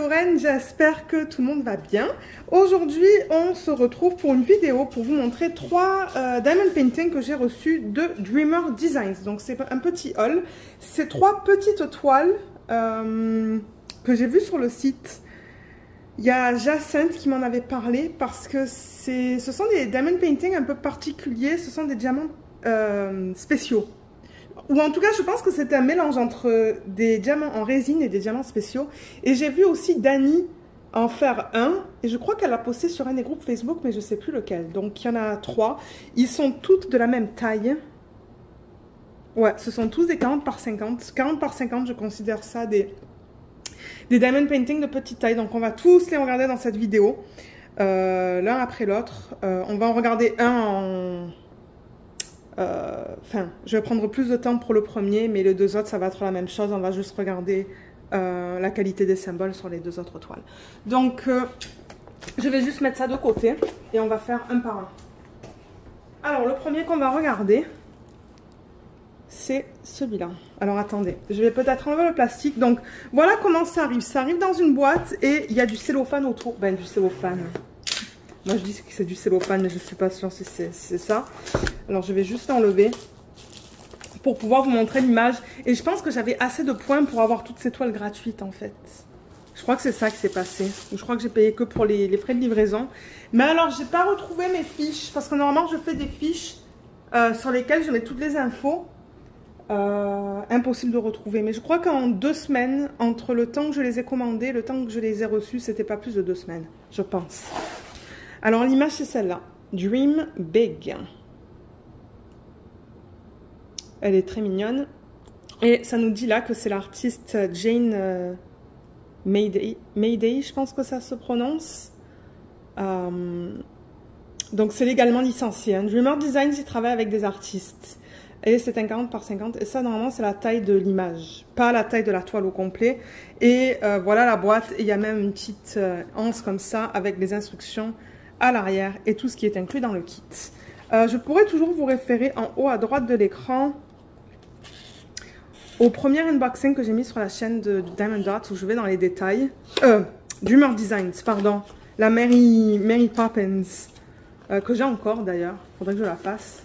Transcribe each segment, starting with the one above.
Lorraine, j'espère que tout le monde va bien. Aujourd'hui, on se retrouve pour une vidéo pour vous montrer 3 diamond paintings que j'ai reçus de Dreamer Designs. Donc c'est un petit haul. C'est 3 petites toiles que j'ai vues sur le site. Il y a Jacinthe qui m'en avait parlé parce que ce sont des diamond paintings un peu particuliers. Ce sont des diamants spéciaux. Ou en tout cas, je pense que c'est un mélange entre des diamants en résine et des diamants spéciaux. Et j'ai vu aussi Dani en faire un. Et je crois qu'elle l'a posté sur un des groupes Facebook, mais je ne sais plus lequel. Donc, il y en a 3. Ils sont toutes de la même taille. Ouais, ce sont tous des 40 par 50. 40 par 50, je considère ça des diamond paintings de petite taille. Donc, on va tous les regarder dans cette vidéo. L'un après l'autre. On va en regarder un en... je vais prendre plus de temps pour le premier, mais les 2 autres, ça va être la même chose. On va juste regarder la qualité des symboles sur les 2 autres toiles. Donc, je vais juste mettre ça de côté et on va faire un par un. Alors, le premier qu'on va regarder, c'est celui-là. Alors, attendez, je vais peut-être enlever le plastique. Donc, voilà comment ça arrive. Ça arrive dans une boîte et il y a du cellophane autour. Ben, du cellophane. Moi, je dis que c'est du cellophane, mais je ne suis pas sûre si c'est ça. Alors, je vais juste l'enlever pour pouvoir vous montrer l'image. Et je pense que j'avais assez de points pour avoir toutes ces toiles gratuites, en fait. Je crois que c'est ça qui s'est passé. Je crois que j'ai payé que pour les frais de livraison. Mais alors, je n'ai pas retrouvé mes fiches. Parce que normalement, je fais des fiches sur lesquelles je mets toutes les infos. Impossible de retrouver. Mais je crois qu'en 2 semaines, entre le temps que je les ai commandées et le temps que je les ai reçues, c'était pas plus de 2 semaines, je pense. Alors, l'image, c'est celle-là. Dream Big. Elle est très mignonne. Et ça nous dit là que c'est l'artiste Jane Mayday, je pense que ça se prononce. Donc, c'est légalement licencié. Hein. Dreamer Designs, il travaille avec des artistes. Et c'est un 40 par 50. Et ça, normalement, c'est la taille de l'image. Pas la taille de la toile au complet. Et voilà la boîte. Et il y a même une petite anse comme ça avec les instructions à l'arrière et tout ce qui est inclus dans le kit. Je pourrais toujours vous référer en haut à droite de l'écran au premier unboxing que j'ai mis sur la chaîne de Diamond Dots où je vais dans les détails. Dreamer Designs, pardon. La Mary Poppins, que j'ai encore d'ailleurs. Faudrait que je la fasse.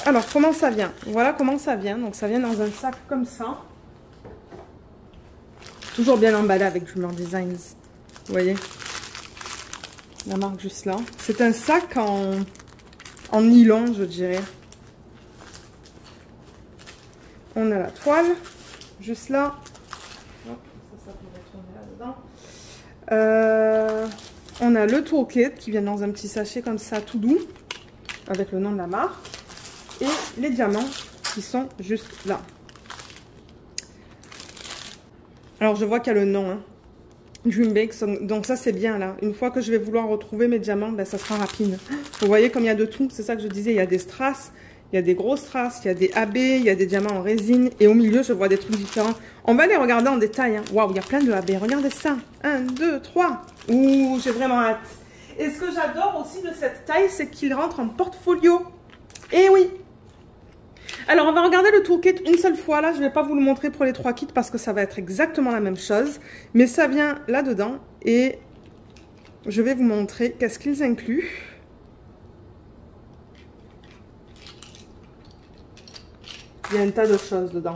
Alors, comment ça vient? Voilà comment ça vient. Donc, ça vient dans un sac comme ça. Toujours bien emballé avec Dreamer Designs. Vous voyez? La marque juste là. C'est un sac en nylon, je dirais. On a la toile, juste là. Hop, ça pourrait tourner là-dedans. On a le toolkit qui vient dans un petit sachet comme ça, tout doux, avec le nom de la marque. Et les diamants qui sont juste là. Alors, je vois qu'il y a le nom, hein. Dream Big, donc ça c'est bien là. Une fois que je vais vouloir retrouver mes diamants, ben, ça sera rapide. Vous voyez comme il y a de tout, c'est ça que je disais, il y a des strass, il y a des grosses strass, il y a des AB, il y a des diamants en résine et au milieu je vois des trucs différents. On va les regarder en détail. Hein. Waouh, il y a plein de AB, regardez ça. 1, 2, 3. Ouh, j'ai vraiment hâte. Et ce que j'adore aussi de cette taille, c'est qu'il rentre en portfolio. Eh oui. Alors, on va regarder le toolkit une seule fois. Là, je ne vais pas vous le montrer pour les 3 kits parce que ça va être exactement la même chose. Mais ça vient là-dedans et je vais vous montrer qu'est-ce qu'ils incluent. Il y a un tas de choses dedans.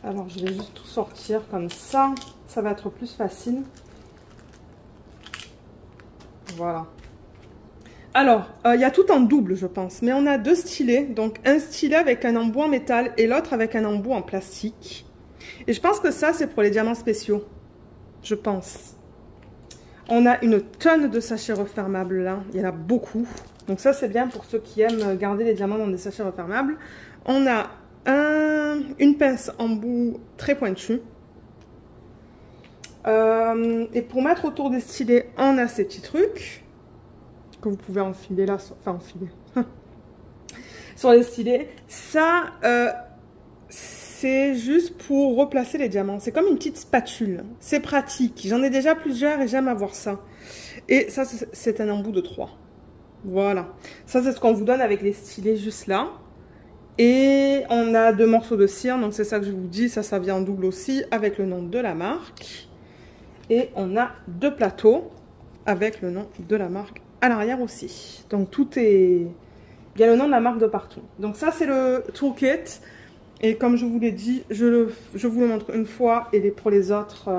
Alors, je vais juste tout sortir comme ça. Ça va être plus facile. Voilà. Alors, il y a tout en double, je pense. Mais on a 2 stylets. Donc, un stylet avec un embout en métal et l'autre avec un embout en plastique. Et je pense que ça, c'est pour les diamants spéciaux. Je pense. On a une tonne de sachets refermables là. Il y en a beaucoup. Donc ça, c'est bien pour ceux qui aiment garder les diamants dans des sachets refermables. On a une pince embout très pointue. Et pour mettre autour des stylets, on a ces petits trucs que vous pouvez enfiler là, enfin enfiler sur les stylets. Ça, c'est juste pour replacer les diamants. C'est comme une petite spatule. C'est pratique. J'en ai déjà plusieurs et j'aime avoir ça. Et ça, c'est un embout de 3. Voilà. Ça, c'est ce qu'on vous donne avec les stylets juste là. Et on a 2 morceaux de cire, donc c'est ça que je vous dis, ça vient en double aussi, avec le nom de la marque. Et on a 2 plateaux avec le nom de la marque à l'arrière aussi. Donc tout est... Il y a le nom de la marque de partout. Donc ça c'est le toolkit. Et comme je vous l'ai dit, je vous le montre une fois. Et pour les autres,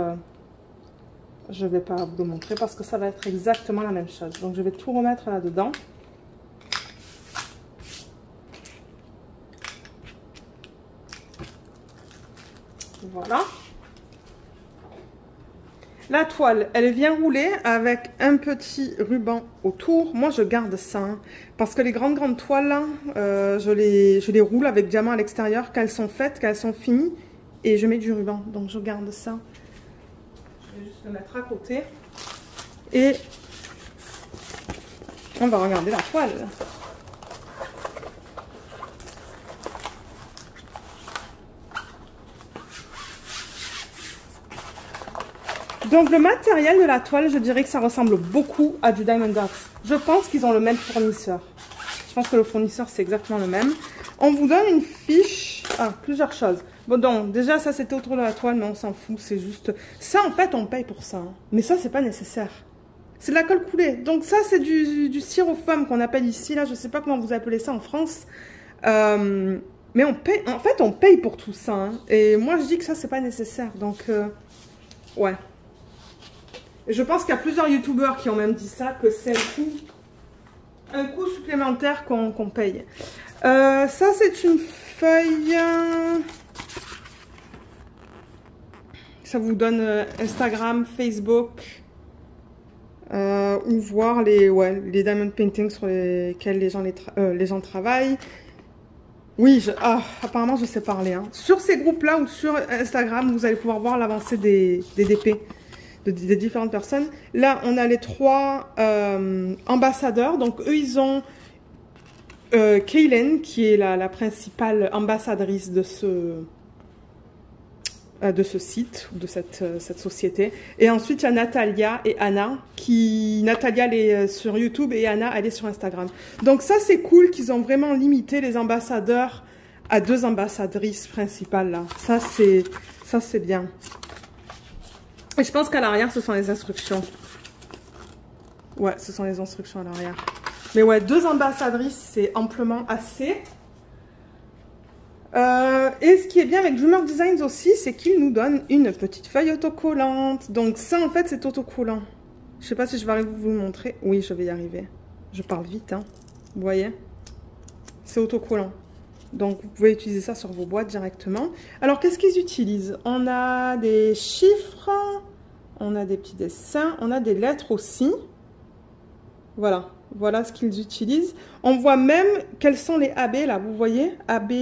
je ne vais pas vous le montrer parce que ça va être exactement la même chose. Donc je vais tout remettre là-dedans. Voilà. La toile, elle vient rouler avec un petit ruban autour. Moi, je garde ça. Hein, parce que les grandes toiles, là, je les roule avec diamant à l'extérieur quand elles sont faites, quand elles sont finies. Et je mets du ruban. Donc, je garde ça. Je vais juste le mettre à côté. Et on va regarder la toile. Donc le matériel de la toile, je dirais que ça ressemble beaucoup à du Diamond Dots. Je pense qu'ils ont le même fournisseur. Je pense que le fournisseur, c'est exactement le même. On vous donne une fiche. Ah, plusieurs choses. Bon, donc, déjà, ça, c'était autour de la toile, mais on s'en fout. C'est juste... Ça, en fait, on paye pour ça. Hein. Mais ça, c'est pas nécessaire. C'est de la colle coulée. Donc ça, c'est du styrofoam qu'on appelle ici. Là, je sais pas comment vous appelez ça en France. Mais on paye... En fait, on paye pour tout ça. Hein. Et moi, je dis que ça, c'est pas nécessaire. Donc, ouais. Je pense qu'il y a plusieurs youtubeurs qui ont même dit ça, que c'est un coût supplémentaire qu'on paye. Ça, c'est une feuille. Ça vous donne Instagram, Facebook, ou voir les diamond paintings sur lesquels les gens travaillent. Oui, apparemment, je sais parler. Hein. Sur ces groupes-là ou sur Instagram, vous allez pouvoir voir l'avancée des DP. Des différentes personnes. Là, on a les 3 ambassadeurs. Donc, eux, ils ont Kaylin, qui est la principale ambassadrice de ce site, ou de cette société. Et ensuite, il y a Natalia et Anna. Natalia, elle est sur YouTube et Anna, elle est sur Instagram. Donc, ça, c'est cool qu'ils ont vraiment limité les ambassadeurs à 2 ambassadrices principales. Là. Ça, c'est bien. Et je pense qu'à l'arrière, ce sont les instructions. Ouais, ce sont les instructions à l'arrière. Mais ouais, 2 ambassadrices, c'est amplement assez. Et ce qui est bien avec Dreamer Designs aussi, c'est qu'ils nous donnent une petite feuille autocollante. Donc ça, en fait, c'est autocollant. Je sais pas si je vais arriver à vous le montrer. Oui, je vais y arriver. Je parle vite, hein. Vous voyez? C'est autocollant. Donc, vous pouvez utiliser ça sur vos boîtes directement. Alors, qu'est-ce qu'ils utilisent? On a des chiffres, on a des petits dessins, on a des lettres aussi. Voilà, voilà ce qu'ils utilisent. On voit même quels sont les AB, là, vous voyez? AB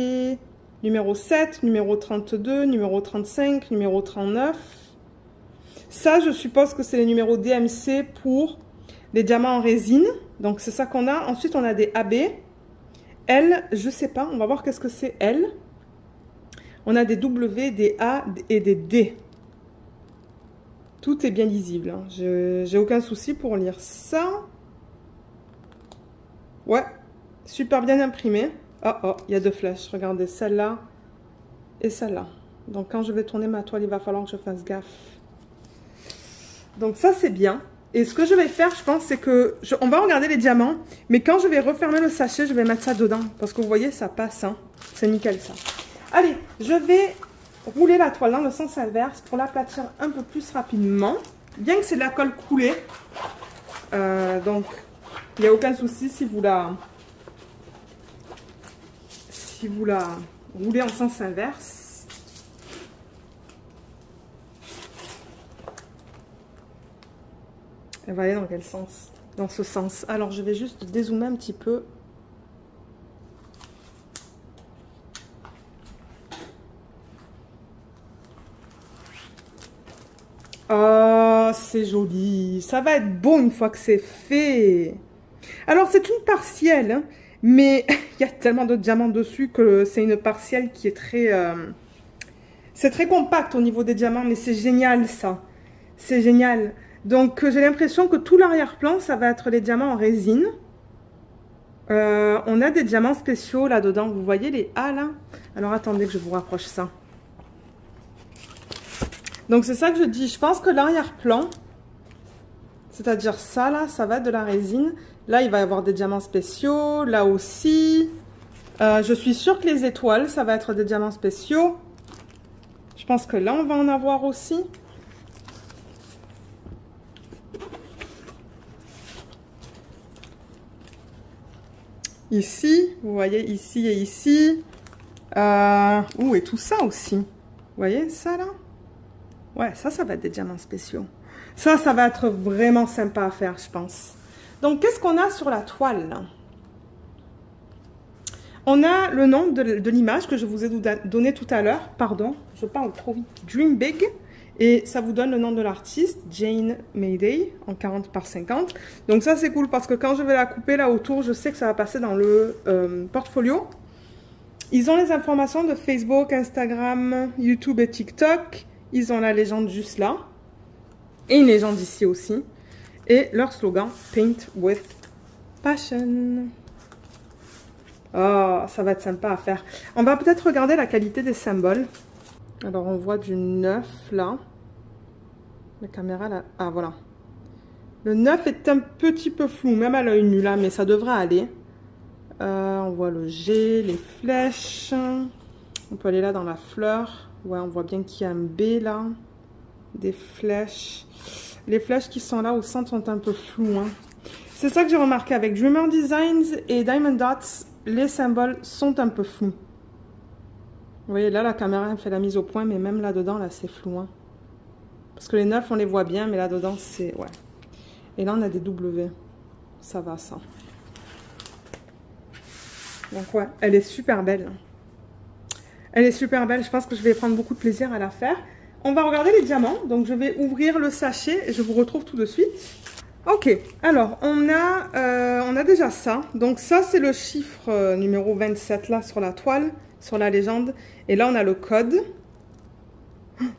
numéro 7, numéro 32, numéro 35, numéro 39. Ça, je suppose que c'est les numéros DMC pour les diamants en résine. Donc, c'est ça qu'on a. Ensuite, on a des AB. L, je sais pas, on va voir qu'est-ce que c'est L. On a des W, des A et des D. Tout est bien lisible. Hein. J'ai aucun souci pour lire ça. Ouais, super bien imprimé. Oh, il y a 2 flèches. Regardez, celle-là et celle-là. Donc, quand je vais tourner ma toile, il va falloir que je fasse gaffe. Donc, ça, c'est bien. Et ce que je vais faire, je pense, c'est que... on va regarder les diamants. Mais quand je vais refermer le sachet, je vais mettre ça dedans. Parce que vous voyez, ça passe. Hein. C'est nickel, ça. Allez, je vais rouler la toile dans le sens inverse pour l'aplatir un peu plus rapidement. Bien que c'est de la colle coulée. Donc, il n'y a aucun souci si vous la roulez en sens inverse. Elle va aller dans quel sens? Dans ce sens. Alors, je vais juste dézoomer un petit peu. Oh, c'est joli. Ça va être beau une fois que c'est fait. Alors, c'est une partielle, hein, mais il y a tellement de diamants dessus que c'est une partielle qui est très... c'est très compact au niveau des diamants, mais c'est génial, ça. C'est génial. Donc, j'ai l'impression que tout l'arrière-plan, ça va être les diamants en résine. On a des diamants spéciaux là-dedans. Vous voyez les A là? Alors attendez que je vous rapproche ça. Donc c'est ça que je dis. Je pense que l'arrière-plan, c'est-à-dire ça là, ça va être de la résine. Là, il va y avoir des diamants spéciaux. Là aussi. Je suis sûre que les étoiles, ça va être des diamants spéciaux. Je pense que là, on va en avoir aussi. Ici, vous voyez, ici et ici. Et tout ça aussi. Vous voyez ça là? Ouais, ça va être des diamants spéciaux. Ça va être vraiment sympa à faire, je pense. Donc, qu'est-ce qu'on a sur la toile là? On a le nom de l'image que je vous ai donné tout à l'heure. Pardon, je parle trop vite. Dream Big. Et ça vous donne le nom de l'artiste, Jane Mayday, en 40 par 50. Donc ça, c'est cool parce que quand je vais la couper là autour, je sais que ça va passer dans le portfolio. Ils ont les informations de Facebook, Instagram, YouTube et TikTok. Ils ont la légende juste là. Et une légende ici aussi. Et leur slogan, Paint with Passion. Oh, ça va être sympa à faire. On va peut-être regarder la qualité des symboles. Alors, on voit du 9 là. La caméra là. Ah, voilà. Le 9 est un petit peu flou, même à l'œil nu là, mais ça devrait aller. On voit le G, les flèches. On peut aller là dans la fleur. Ouais, on voit bien qu'il y a un B là. Des flèches. Les flèches qui sont là au centre sont un peu floues. Hein. C'est ça que j'ai remarqué avec Dreamer Designs et Diamond Dots. Les symboles sont un peu flous. Vous voyez, là, la caméra elle fait la mise au point, mais même là-dedans, là, c'est flou. Hein. Parce que les 9, on les voit bien, mais là-dedans, c'est... Ouais. Et là, on a des W. Ça va, ça. Donc, ouais, elle est super belle. Elle est super belle. Je pense que je vais prendre beaucoup de plaisir à la faire. On va regarder les diamants. Donc, je vais ouvrir le sachet et je vous retrouve tout de suite. Ok, alors, on a déjà ça. Donc, ça, c'est le chiffre numéro 27, là, sur la toile, sur la légende. Et là, on a le code.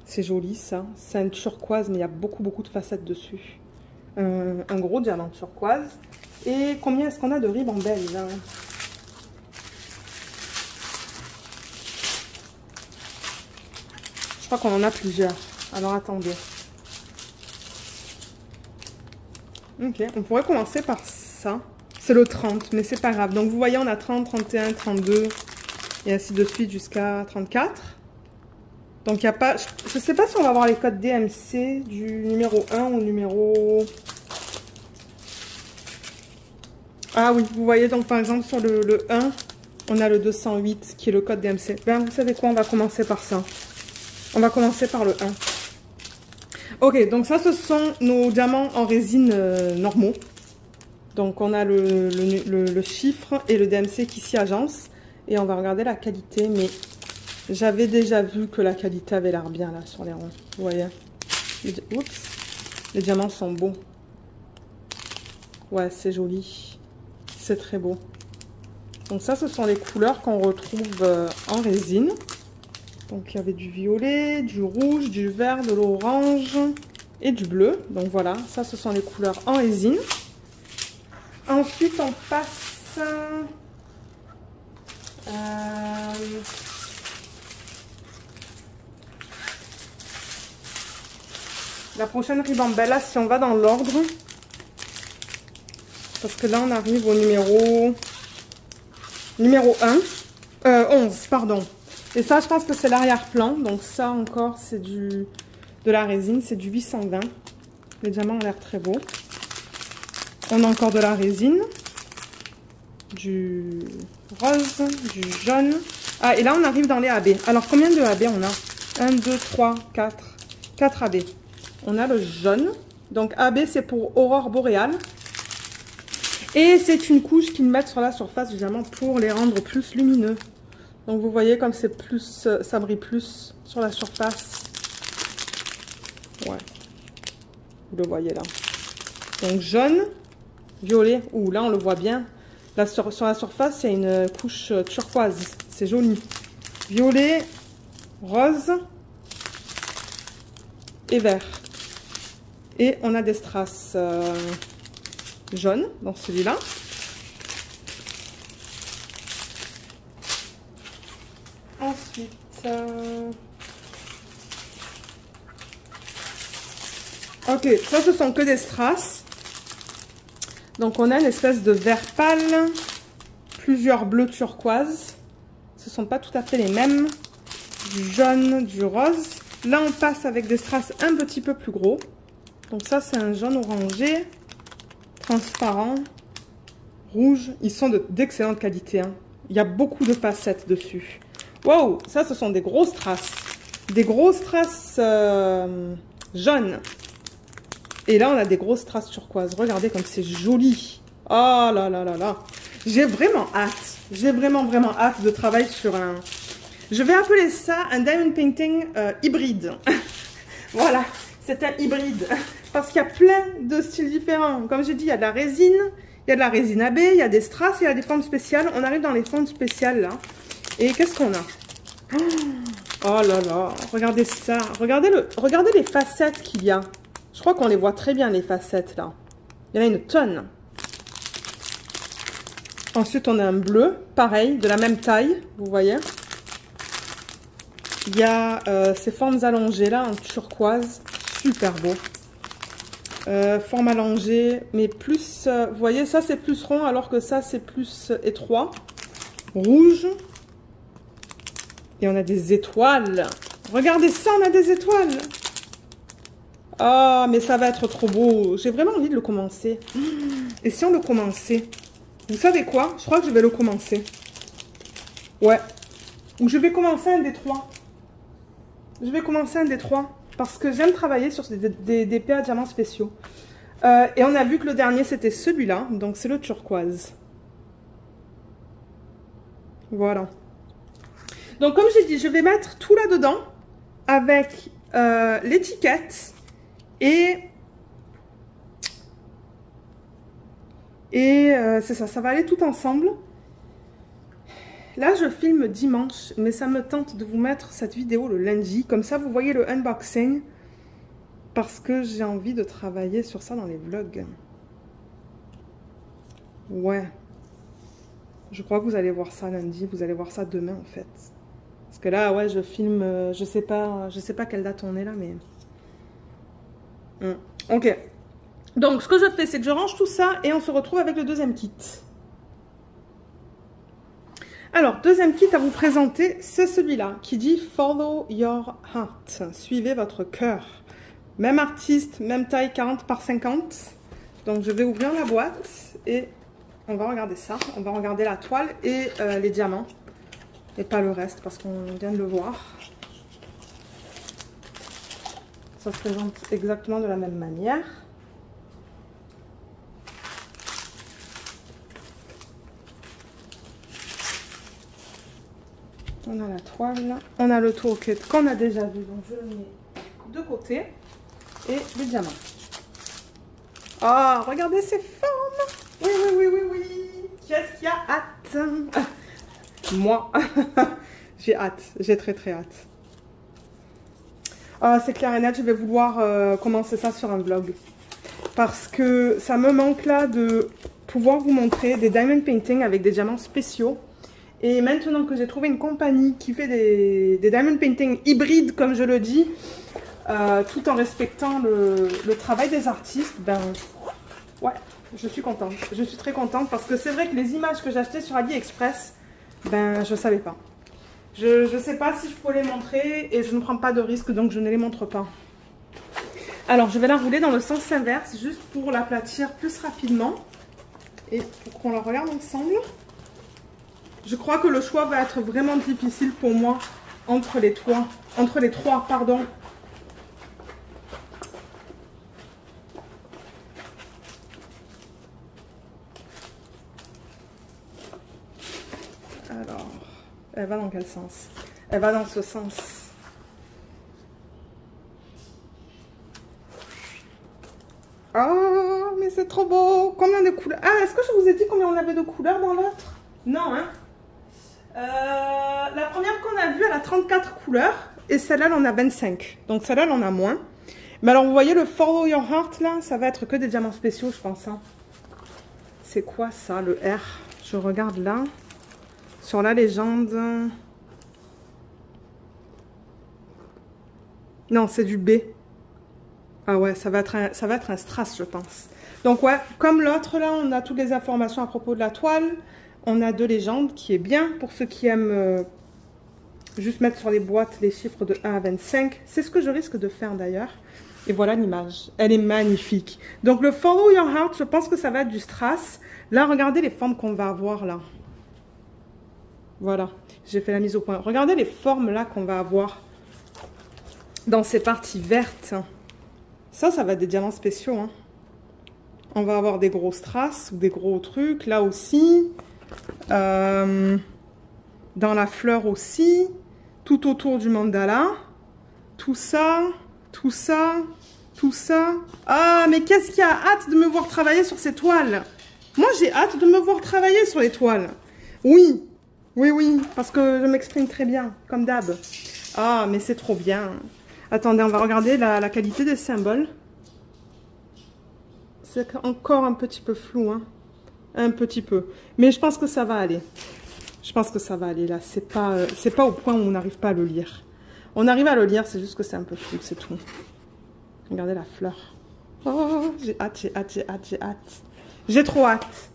C'est joli, ça. C'est un turquoise, mais il y a beaucoup de facettes dessus. Un gros diamant turquoise. Et combien est-ce qu'on a de ribambelle, là? Je crois qu'on en a plusieurs. Alors, attendez. Ok, on pourrait commencer par ça. C'est le 30, mais c'est pas grave. Donc, vous voyez, on a 30, 31, 32, et ainsi de suite jusqu'à 34. Donc, il n'y a pas... Je ne sais pas si on va avoir les codes DMC du numéro 1 au numéro... Ah oui, vous voyez, donc par exemple, sur le 1, on a le 208 qui est le code DMC. Ben, vous savez quoi, on va commencer par ça. On va commencer par le 1. Ok, donc ça, ce sont nos diamants en résine normaux. Donc, on a le chiffre et le DMC qui s'y agencent. Et on va regarder la qualité, mais j'avais déjà vu que la qualité avait l'air bien, là, sur les ronds. Vous voyez? Oups! Les diamants sont beaux. Ouais, c'est joli. C'est très beau. Donc ça, ce sont les couleurs qu'on retrouve en résine. Donc il y avait du violet, du rouge, du vert, de l'orange et du bleu. Donc voilà, ça ce sont les couleurs en résine. Ensuite on passe la prochaine ribambelle, là, si on va dans l'ordre. Parce que là on arrive au numéro 11, pardon. Et ça, je pense que c'est l'arrière-plan. Donc ça encore, c'est de la résine. C'est du 820. Les diamants ont l'air très beaux. On a encore de la résine. Du rose, du jaune. Ah, et là, on arrive dans les AB. Alors, combien de AB on a? 1, 2, 3, 4. 4 AB. On a le jaune. Donc, AB, c'est pour aurore boréale. Et c'est une couche qu'ils mettent sur la surface, évidemment, pour les rendre plus lumineux. Donc vous voyez comme c'est plus, ça brille plus sur la surface. Ouais. Vous le voyez là. Donc jaune, violet. Ouh, là on le voit bien. Là sur la surface, il y a une couche turquoise. C'est joli. Violet, rose et vert. Et on a des strass jaunes dans celui-là. Ensuite, ok, ça ce sont que des strass. Donc on a une espèce de vert pâle, plusieurs bleus turquoise. Ce ne sont pas tout à fait les mêmes. Du jaune, du rose. Là on passe avec des strass un petit peu plus gros. Donc ça c'est un jaune orangé, transparent, rouge. Ils sont d'excellente qualité, hein. Il y a beaucoup de facettes dessus. Wow, ça ce sont des gros strass. Des gros strass jaunes. Et là on a des gros strass turquoise. Regardez comme c'est joli. Oh là là là là. J'ai vraiment hâte. J'ai vraiment hâte de travailler sur un... Je vais appeler ça un diamond painting hybride. Voilà, c'est un hybride. Parce qu'il y a plein de styles différents. Comme j'ai dit, il y a de la résine. Il y a de la résine AB, il y a des strass, il y a des fontes spéciales. On arrive dans les fontes spéciales là. Et qu'est-ce qu'on a? Oh là là, regardez ça. Regardez les facettes qu'il y a. Je crois qu'on les voit très bien les facettes là. Il y en a une tonne. Ensuite, on a un bleu, pareil, de la même taille, vous voyez. Il y a ces formes allongées là en turquoise, super beau. Forme allongée, mais plus, vous voyez, ça c'est plus rond alors que ça c'est plus étroit. Rouge. Et on a des étoiles. Regardez ça, on a des étoiles. Ah, mais ça va être trop beau. J'ai vraiment envie de le commencer. Et si on le commençait? Vous savez quoi? Je crois que je vais le commencer. Ouais. Ou je vais commencer un des trois. Je vais commencer un des trois. Parce que j'aime travailler sur des PA diamants spéciaux. Et on a vu que le dernier, c'était celui-là. Donc, c'est le turquoise. Voilà. Donc, comme j'ai dit, je vais mettre tout là-dedans. Avec l'étiquette. Et c'est ça. Ça va aller tout ensemble. Là, je filme dimanche, mais ça me tente de vous mettre cette vidéo le lundi. Comme ça, vous voyez le unboxing. Parce que j'ai envie de travailler sur ça dans les vlogs. Ouais. Je crois que vous allez voir ça lundi. Vous allez voir ça demain, en fait. Parce que là, ouais, je filme... je sais pas quelle date on est là, mais... Ok. Donc, ce que je fais, c'est que je range tout ça et on se retrouve avec le deuxième kit. Alors, deuxième kit à vous présenter, c'est celui-là qui dit « Follow your heart ». Suivez votre cœur. Même artiste, même taille, 40 par 50. Donc, je vais ouvrir la boîte et on va regarder ça. On va regarder la toile et les diamants. Et pas le reste parce qu'on vient de le voir. Ça se présente exactement de la même manière. On a la toile, on a le toolkit qu'on a déjà vu, donc je le mets de côté. Et les diamants. Oh, regardez ces formes! Oui, oui, oui, oui, oui! Qu'est-ce qu'il y a hâte? Moi, j'ai hâte, j'ai très hâte. Oh, c'est clair et net, je vais vouloir commencer ça sur un vlog. Parce que ça me manque là de pouvoir vous montrer des diamond painting avec des diamants spéciaux. Et maintenant que j'ai trouvé une compagnie qui fait des diamond painting hybrides, comme je le dis, tout en respectant le travail des artistes, ben ouais, je suis contente. Je suis très contente parce que c'est vrai que les images que j'ai achetées sur AliExpress, ben je savais pas. Je sais pas si je pourrais les montrer et je ne prends pas de risque, donc je ne les montre pas. Alors, je vais la rouler dans le sens inverse, juste pour l'aplatir plus rapidement. Et pour qu'on la regarde ensemble. Je crois que le choix va être vraiment difficile pour moi entre les trois, pardon. Alors, elle va dans quel sens? Elle va dans ce sens. Oh, mais c'est trop beau! Combien de couleurs? Ah, est-ce que je vous ai dit combien on avait de couleurs dans l'autre? Non, hein? La première qu'on a vue, elle a 34 couleurs. Et celle-là, elle en a 25. Donc celle-là, elle en a moins. Mais alors, vous voyez le Follow Your Heart, là? Ça va être que des diamants spéciaux, je pense. Hein. C'est quoi ça, le R? Je regarde là. Sur la légende. Non, c'est du B. Ah ouais, ça va être un strass, je pense. Donc ouais, comme l'autre, là, on a toutes les informations à propos de la toile. On a deux légendes, qui est bien pour ceux qui aiment juste mettre sur les boîtes les chiffres de 1 à 25. C'est ce que je risque de faire d'ailleurs. Et voilà l'image. Elle est magnifique. Donc le Follow Your Heart, je pense que ça va être du strass. Là, regardez les formes qu'on va avoir là. Voilà, j'ai fait la mise au point. Regardez les formes là qu'on va avoir dans ces parties vertes. Ça va être des diamants spéciaux. Hein. On va avoir des gros strass ou des gros trucs. Là aussi. Dans la fleur aussi. Tout autour du mandala. Tout ça. Tout ça. Tout ça. Ah, mais qu'est-ce qui a hâte de me voir travailler sur ces toiles? Moi, j'ai hâte de me voir travailler sur les toiles. Oui. Oui, oui. Parce que je m'exprime très bien. Comme d'hab. Ah, mais c'est trop bien. Attendez, on va regarder la qualité des symboles. C'est encore un petit peu flou, hein. Un petit peu. Mais je pense que ça va aller. Je pense que ça va aller, là. C'est pas au point où on n'arrive pas à le lire. On arrive à le lire, c'est juste que c'est un peu flou, c'est tout. Regardez la fleur. Oh, j'ai hâte, j'ai hâte, j'ai hâte, j'ai hâte. J'ai trop hâte.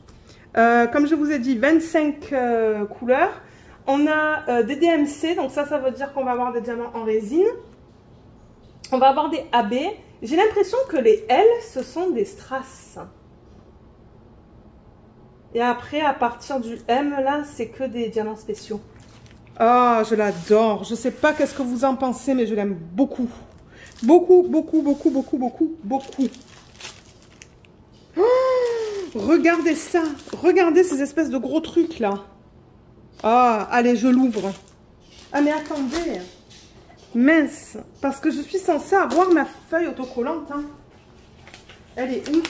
Comme je vous ai dit, 25 couleurs. On a des DMC, donc ça veut dire qu'on va avoir des diamants en résine. On va avoir des AB. J'ai l'impression que les L, ce sont des strass. Et après, à partir du M, là, c'est que des diamants spéciaux. Ah, je l'adore. Je sais pas qu'est-ce que vous en pensez, mais je l'aime beaucoup. Beaucoup, beaucoup, beaucoup, beaucoup, beaucoup, beaucoup. Oh, regardez ça. Regardez ces espèces de gros trucs, là. Ah, allez, je l'ouvre. Ah, mais attendez. Mince, parce que je suis censée avoir ma feuille autocollante. Hein. Elle est où?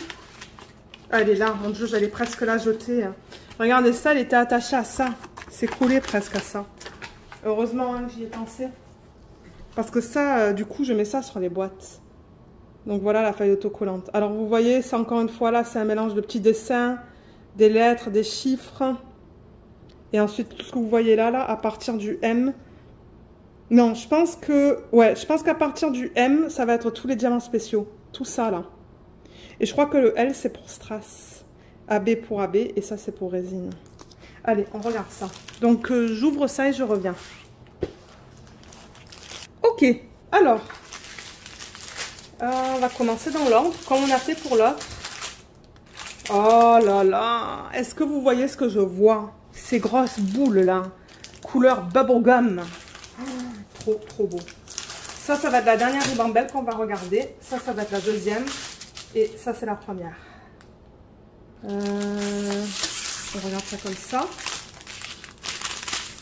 Ah, elle est là, mon Dieu, j'allais presque la jeter. Hein. Regardez ça, elle était attachée à ça. C'est collé presque à ça. Heureusement hein, que j'y ai pensé. Parce que ça, du coup, je mets ça sur les boîtes. Donc voilà la feuille autocollante. Alors vous voyez, c'est encore une fois là, c'est un mélange de petits dessins, des lettres, des chiffres. Et ensuite, tout ce que vous voyez là, à partir du M... Non, je pense que... Ouais, je pense qu'à partir du M, ça va être tous les diamants spéciaux. Tout ça, là. Et je crois que le L, c'est pour strass. AB pour AB, et ça, c'est pour résine. Allez, on regarde ça. Donc, j'ouvre ça et je reviens. Ok, alors. On va commencer dans l'ordre, comme on a fait pour l'autre. Oh là là. Est-ce que vous voyez ce que je vois? Ces grosses boules, là. Couleur bubblegum. Trop beau. Ça va être la dernière ribambelle qu'on va regarder. Ça va être la deuxième. Et ça, c'est la première. On regarde ça comme ça.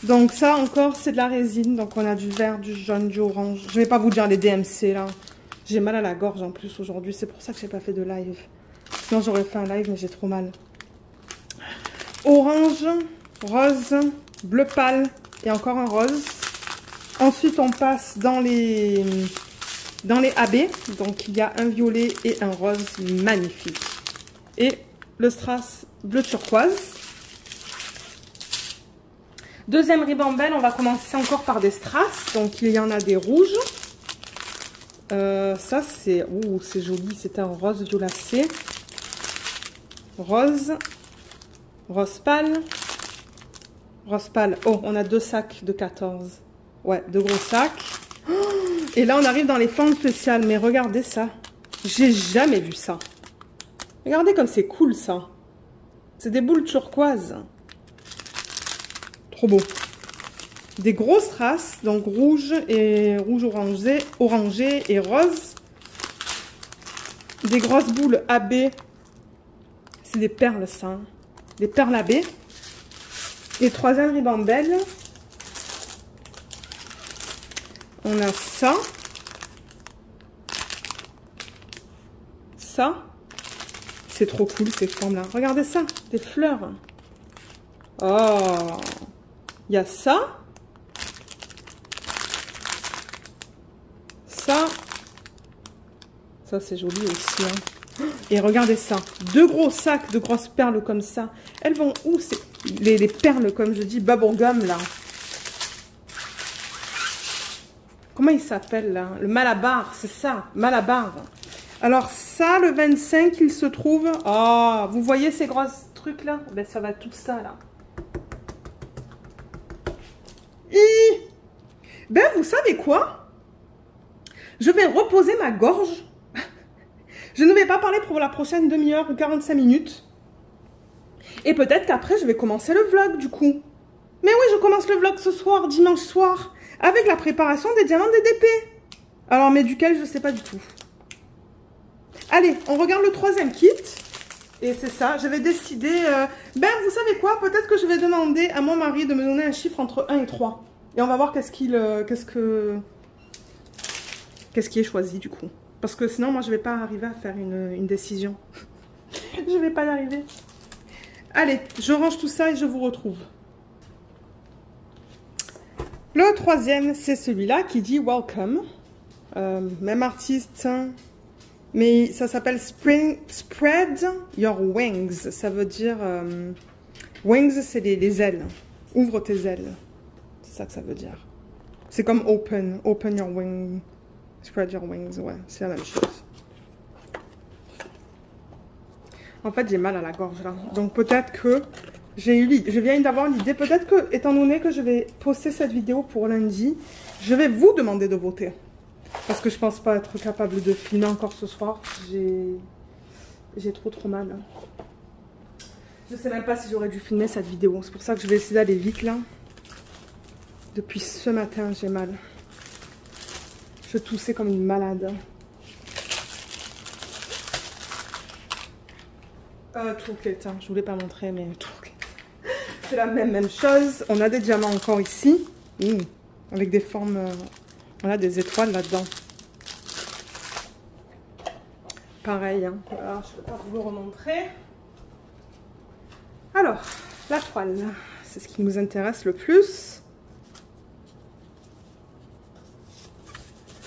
Donc ça, encore, c'est de la résine. Donc on a du vert, du jaune, du orange. Je ne vais pas vous dire les DMC, là. J'ai mal à la gorge, en plus, aujourd'hui. C'est pour ça que je n'ai pas fait de live. Sinon, j'aurais fait un live, mais j'ai trop mal. Orange, rose, bleu pâle et encore un rose. Ensuite, on passe dans les AB. Donc, il y a un violet et un rose magnifique. Et le strass bleu turquoise. Deuxième ribambelle, on va commencer encore par des strass. Donc, il y en a des rouges. Ça, c'est... Ouh, c'est joli. C'est un rose violacé. Rose. Rose pâle. Rose pâle. Oh, on a deux sacs de 14. Ouais, deux gros sacs. Et là, on arrive dans les formes spéciales. Mais regardez ça. J'ai jamais vu ça. Regardez comme c'est cool, ça. C'est des boules turquoises. Trop beau. Des grosses strass. Donc, rouge orangé et rose. Des grosses boules AB. C'est des perles, ça. Hein. Des perles AB. Et troisième ribambelle. On a ça. Ça. C'est trop cool ces formes-là. Regardez ça. Des fleurs. Oh. Il y a ça. Ça. Ça, c'est joli aussi. Hein. Et regardez ça. Deux gros sacs de grosses perles comme ça. Elles vont où? C'est les perles, comme je dis, bubblegum, là. Comment il s'appelle là? Le Malabar, c'est ça, Malabar. Alors ça, le 25, il se trouve... Oh, vous voyez ces gros trucs là? Ben ça va tout ça là. Ben vous savez quoi? Je vais reposer ma gorge. Je ne vais pas parler pour la prochaine demi-heure ou 45 minutes. Et peut-être qu'après, je vais commencer le vlog, du coup. Mais oui, je commence le vlog ce soir, dimanche soir, avec la préparation des diamants DDP. Alors, mais duquel, je ne sais pas du tout. Allez, on regarde le troisième kit. Et c'est ça, je vais décider... Ben, vous savez quoi? Peut-être que je vais demander à mon mari de me donner un chiffre entre 1 et 3. Et on va voir qu'est-ce qui est choisi, du coup. Parce que sinon, moi, je ne vais pas arriver à faire une décision. Je ne vais pas y arriver. Allez, je range tout ça et je vous retrouve. Le troisième, c'est celui-là qui dit « Welcome ». Même artiste, mais ça s'appelle « Spread your wings ». Ça veut dire... wings, c'est les ailes. Ouvre tes ailes. C'est ça que ça veut dire. C'est comme « open ». Open your wings. Spread your wings, ouais, c'est la même chose. En fait, j'ai mal à la gorge là. Donc peut-être que je viens d'avoir l'idée. Peut-être que, étant donné que je vais poster cette vidéo pour lundi, je vais vous demander de voter. Parce que je pense pas être capable de filmer encore ce soir. J'ai trop mal. Je sais même pas si j'aurais dû filmer cette vidéo. C'est pour ça que je vais essayer d'aller vite là. Depuis ce matin, j'ai mal. Je toussais comme une malade. Toolkit, hein. Je voulais pas montrer, mais toolkit. C'est la même chose. On a des diamants encore ici. Avec des formes... on a des étoiles là-dedans. Pareil, hein. Alors, je ne vais pas vous le remontrer. Alors, la toile. C'est ce qui nous intéresse le plus.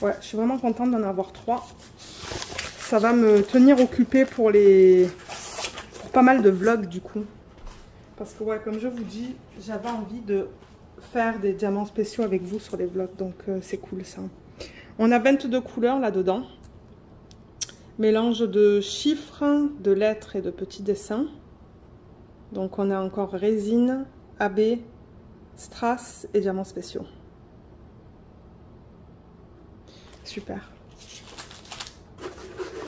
Ouais, je suis vraiment contente d'en avoir 3. Ça va me tenir occupée pour pas mal de vlogs du coup. Parce que ouais, comme je vous dis, j'avais envie de faire des diamants spéciaux avec vous sur les vlogs. Donc c'est cool ça. On a 22 couleurs là-dedans. Mélange de chiffres, de lettres et de petits dessins. Donc on a encore résine, AB, strass et diamants spéciaux. Super.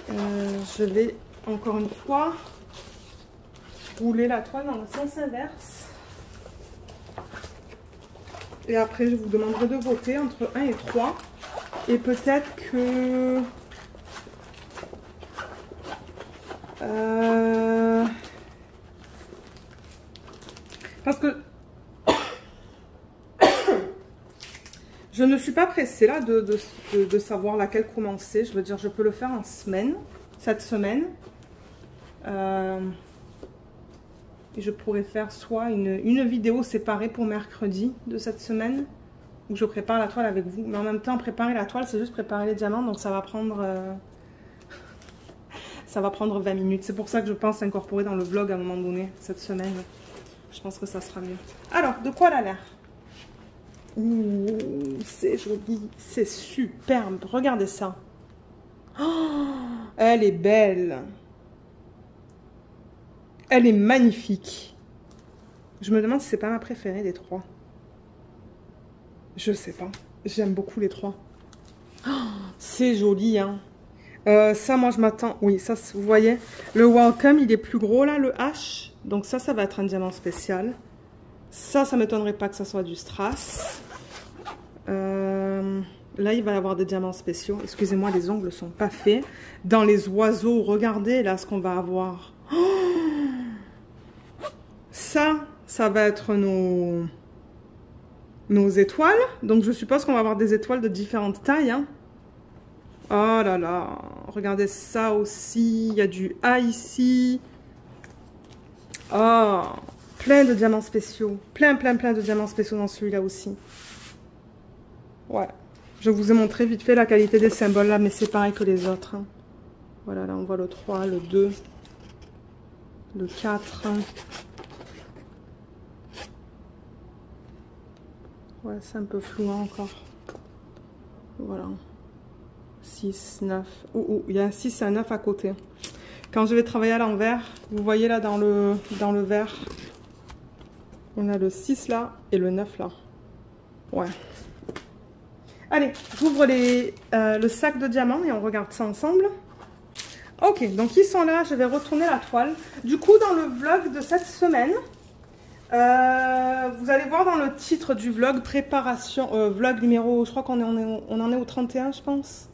Je vais encore une fois rouler la toile dans le sens inverse. Et après, je vous demanderai de voter entre 1 et 3. Et peut-être que... parce que... je ne suis pas pressée là de savoir laquelle commencer. Je veux dire, je peux le faire en semaine, cette semaine. Et je pourrais faire soit une vidéo séparée pour mercredi de cette semaine, où je prépare la toile avec vous. Mais en même temps, préparer la toile, c'est juste préparer les diamants, donc ça va prendre 20 minutes. C'est pour ça que je pense incorporer dans le vlog à un moment donné, cette semaine. Je pense que ça sera mieux. Alors, de quoi elle a l'air? Ouh, c'est joli, c'est superbe. Regardez ça. Oh, elle est belle. Elle est magnifique. Je me demande si c'est pas ma préférée des 3. Je sais pas. J'aime beaucoup les 3. Oh, c'est joli, hein. Ça, moi, je m'attends... Oui, ça, vous voyez, le Welcome, il est plus gros, là, le H. Donc ça va être un diamant spécial. Ça m'étonnerait pas que ça soit du strass. Là, il va y avoir des diamants spéciaux. Excusez-moi, les ongles sont pas faits. Dans les oiseaux, regardez, là, ce qu'on va avoir. Oh, ça va être nos étoiles. Donc, je suppose qu'on va avoir des étoiles de différentes tailles, hein. Oh là là, regardez ça aussi. Il y a du A ici. Oh, plein de diamants spéciaux. Plein de diamants spéciaux dans celui-là aussi. Ouais. Je vous ai montré vite fait la qualité des symboles là, mais c'est pareil que les autres, hein. Voilà, là on voit le 3, le 2, le 4. Ouais, c'est un peu flou hein, encore. voilà. 6, 9. Il y a un 6 et un 9 à côté. Quand je vais travailler à l'envers, vous voyez là dans le vert, on a le 6 là et le 9 là. Ouais. Allez, j'ouvre le sac de diamants et on regarde ça ensemble. Ok, donc ils sont là, je vais retourner la toile. Du coup, dans le vlog de cette semaine, vous allez voir dans le titre du vlog, préparation, vlog numéro, je crois qu'on en est au 31, je pense.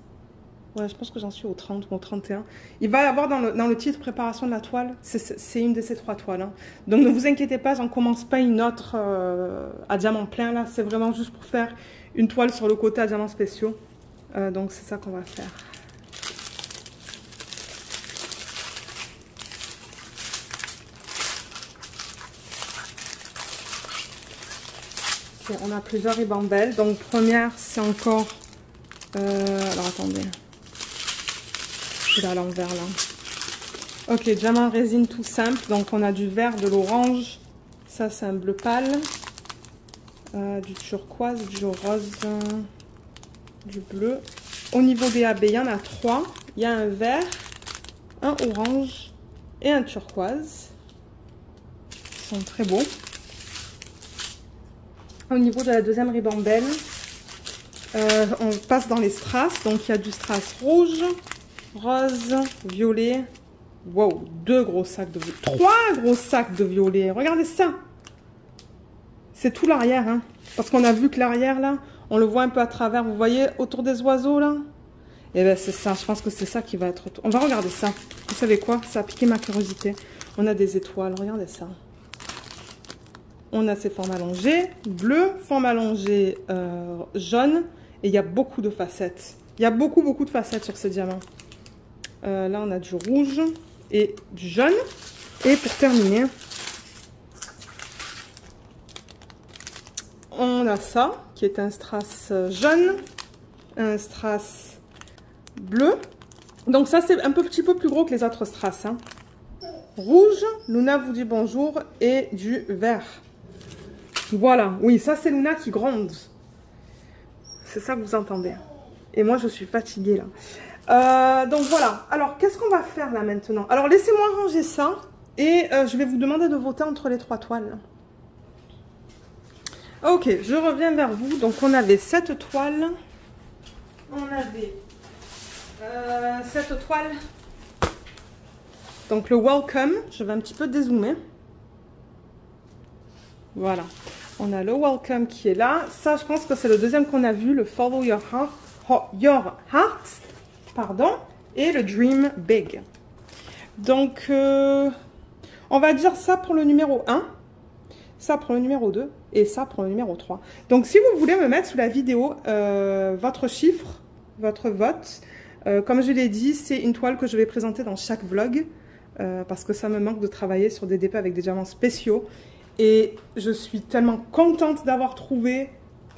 Ouais, je pense que j'en suis au 30 ou au 31. Il va y avoir dans le titre préparation de la toile, c'est une de ces 3 toiles. Hein. Donc ne vous inquiétez pas, j'en commence pas une autre à diamant plein là. C'est vraiment juste pour faire une toile sur le côté à diamants spéciaux. Donc c'est ça qu'on va faire. Okay, on a plusieurs ribambelles. Donc première, c'est encore... alors attendez. Là, à l'envers là. Ok, diamant résine tout simple. Donc on a du vert, de l'orange. Ça c'est un bleu pâle. Du turquoise, du rose, du bleu. Au niveau des AB, il y en a 3. Il y a un vert, un orange et un turquoise. Ils sont très beaux. Au niveau de la deuxième ribambelle, on passe dans les strass. Donc il y a du strass rouge, rose, violet. Wow, 2 gros sacs de violet. 3 gros sacs de violet. Regardez ça. C'est tout l'arrière. Hein. Parce qu'on a vu que l'arrière, là, on le voit un peu à travers. Vous voyez autour des oiseaux, là? Et bien, c'est ça. Je pense que c'est ça qui va être... On va regarder ça. Vous savez quoi? Ça a piqué ma curiosité. On a des étoiles. Regardez ça. On a ces formes allongées. Bleu, forme allongée jaune. Et il y a beaucoup de facettes. Il y a beaucoup de facettes sur ce diamant. Là, on a du rouge et du jaune. Et pour terminer, on a ça, qui est un strass jaune, un strass bleu. Donc ça, c'est un petit peu plus gros que les autres strass. Hein. Rouge, Luna vous dit bonjour, et du vert. Voilà, oui, ça c'est Luna qui gronde. C'est ça que vous entendez. Et moi, je suis fatiguée là. Donc voilà. Alors, qu'est-ce qu'on va faire là maintenant? Alors, laissez-moi ranger ça. Et je vais vous demander de voter entre les 3 toiles. Ok, je reviens vers vous. Donc, on avait cette toile. On avait cette toile. Donc, le Welcome. Je vais un petit peu dézoomer. Voilà. On a le Welcome qui est là. Ça, je pense que c'est le deuxième qu'on a vu. Le Follow Your Heart. Pardon. Et le Dream Big. Donc, on va dire ça pour le numéro 1. Ça pour le numéro 2. Et ça pour le numéro 3. Donc, si vous voulez me mettre sous la vidéo votre chiffre, votre vote. Comme je l'ai dit, c'est une toile que je vais présenter dans chaque vlog. Parce que ça me manque de travailler sur des dépôts avec des diamants spéciaux. Et je suis tellement contente d'avoir trouvé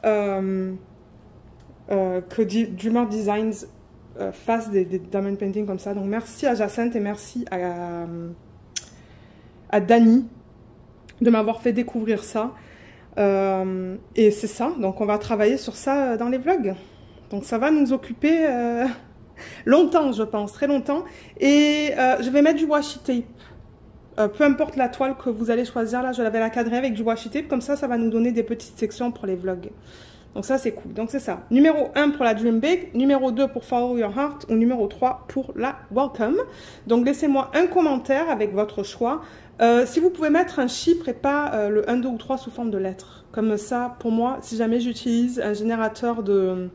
que Dreamer Designs fasse des diamond painting comme ça. Donc merci à Jacinthe et merci à Dani de m'avoir fait découvrir ça. Et c'est ça, donc on va travailler sur ça dans les vlogs. Donc ça va nous occuper longtemps, je pense, très longtemps. Et je vais mettre du washi tape. Peu importe la toile que vous allez choisir, là je l'avais la cadrer avec du washi tape, comme ça, ça va nous donner des petites sections pour les vlogs. Donc ça c'est cool, donc c'est ça. Numéro 1 pour la Dream Big, numéro 2 pour Follow Your Heart, ou numéro 3 pour la Welcome. Donc laissez-moi un commentaire avec votre choix. Si vous pouvez mettre un chiffre et pas le 1, 2 ou 3 sous forme de lettres. Comme ça, pour moi, si jamais j'utilise un générateur de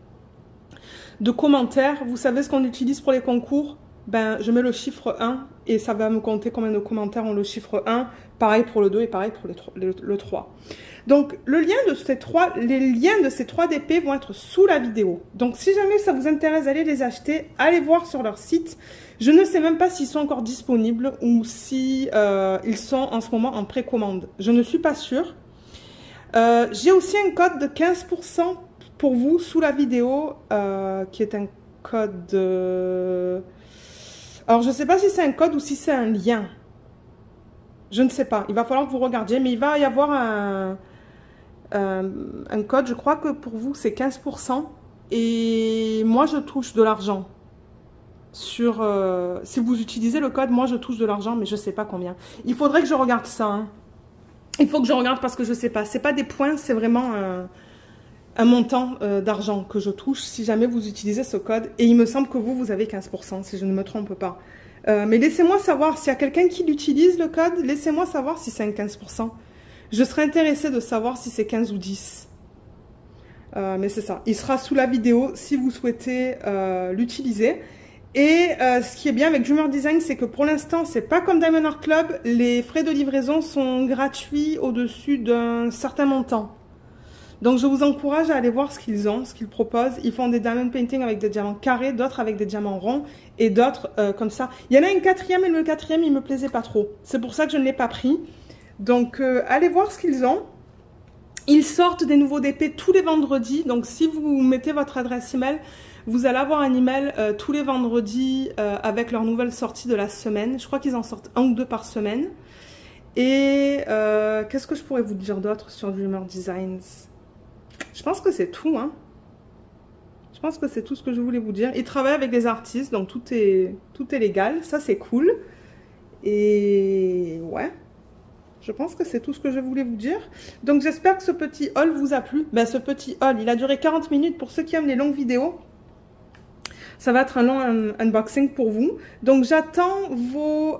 commentaires, vous savez ce qu'on utilise pour les concours? Ben, je mets le chiffre 1 et ça va me compter combien de commentaires ont le chiffre 1. Pareil pour le 2 et pareil pour le 3. Donc, les liens de ces 3 DP vont être sous la vidéo. Donc, si jamais ça vous intéresse d'aller les acheter, allez voir sur leur site. Je ne sais même pas s'ils sont encore disponibles ou si ils sont en ce moment en précommande. Je ne suis pas sûre. J'ai aussi un code de 15% pour vous sous la vidéo qui est un code... Alors, je ne sais pas si c'est un code ou si c'est un lien. Je ne sais pas. Il va falloir que vous regardiez. Mais il va y avoir un code. Je crois que pour vous, c'est 15%. et moi je touche de l'argent. Sur si vous utilisez le code, moi je touche de l'argent, mais je sais pas combien. Il faudrait que je regarde ça. Hein. Il faut que je regarde parce que je sais pas. C'est pas des points, c'est vraiment un montant d'argent que je touche si jamais vous utilisez ce code. Et il me semble que vous avez 15%, si je ne me trompe pas. Mais laissez-moi savoir, s'il y a quelqu'un qui l'utilise le code, laissez-moi savoir si c'est un 15%. Je serais intéressée de savoir si c'est 15 ou 10. Mais c'est ça. Il sera sous la vidéo si vous souhaitez l'utiliser. Et ce qui est bien avec Dreamer Design, c'est que pour l'instant, c'est pas comme Diamond Art Club. Les frais de livraison sont gratuits au-dessus d'un certain montant. Donc, je vous encourage à aller voir ce qu'ils ont, ce qu'ils proposent. Ils font des diamond painting avec des diamants carrés, d'autres avec des diamants ronds et d'autres comme ça. Il y en a une quatrième et le quatrième, il me plaisait pas trop. C'est pour ça que je ne l'ai pas pris. Donc, allez voir ce qu'ils ont. Ils sortent des nouveaux DP tous les vendredis. Donc, si vous mettez votre adresse email, vous allez avoir un email tous les vendredis avec leur nouvelle sortie de la semaine. Je crois qu'ils en sortent 1 ou 2 par semaine. Et qu'est-ce que je pourrais vous dire d'autre sur Dreamer Designs? Je pense que c'est tout. Hein. Je pense que c'est tout ce que je voulais vous dire. Ils travaillent avec des artistes, donc tout est légal. Ça, c'est cool. Et ouais. Je pense que c'est tout ce que je voulais vous dire. Donc, j'espère que ce petit haul vous a plu. Ben, ce petit haul, il a duré 40 minutes pour ceux qui aiment les longues vidéos. Ça va être un long unboxing pour vous. Donc, j'attends vos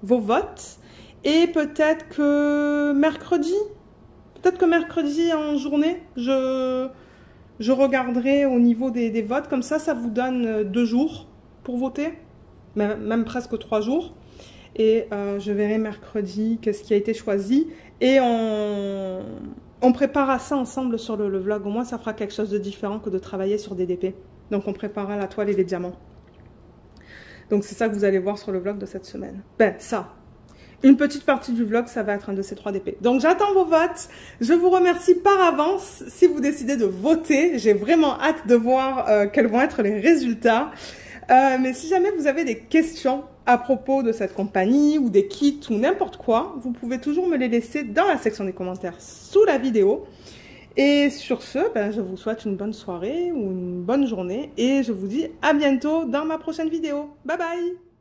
votes. Et peut-être que mercredi en journée, je regarderai au niveau des votes. Comme ça, ça vous donne 2 jours pour voter. Même presque 3 jours. Et je verrai mercredi qu'est-ce qui a été choisi. Et on préparera ça ensemble sur le vlog. Au moins, ça fera quelque chose de différent que de travailler sur des DP. Donc, on préparera la toile et les diamants. Donc, c'est ça que vous allez voir sur le vlog de cette semaine. Ben, ça. Une petite partie du vlog, ça va être un de ces 3 DP. Donc, j'attends vos votes. Je vous remercie par avance si vous décidez de voter. J'ai vraiment hâte de voir quels vont être les résultats. Mais si jamais vous avez des questions à propos de cette compagnie ou des kits ou n'importe quoi, vous pouvez toujours me les laisser dans la section des commentaires sous la vidéo. Et sur ce, ben, je vous souhaite une bonne soirée ou une bonne journée et je vous dis à bientôt dans ma prochaine vidéo. Bye bye!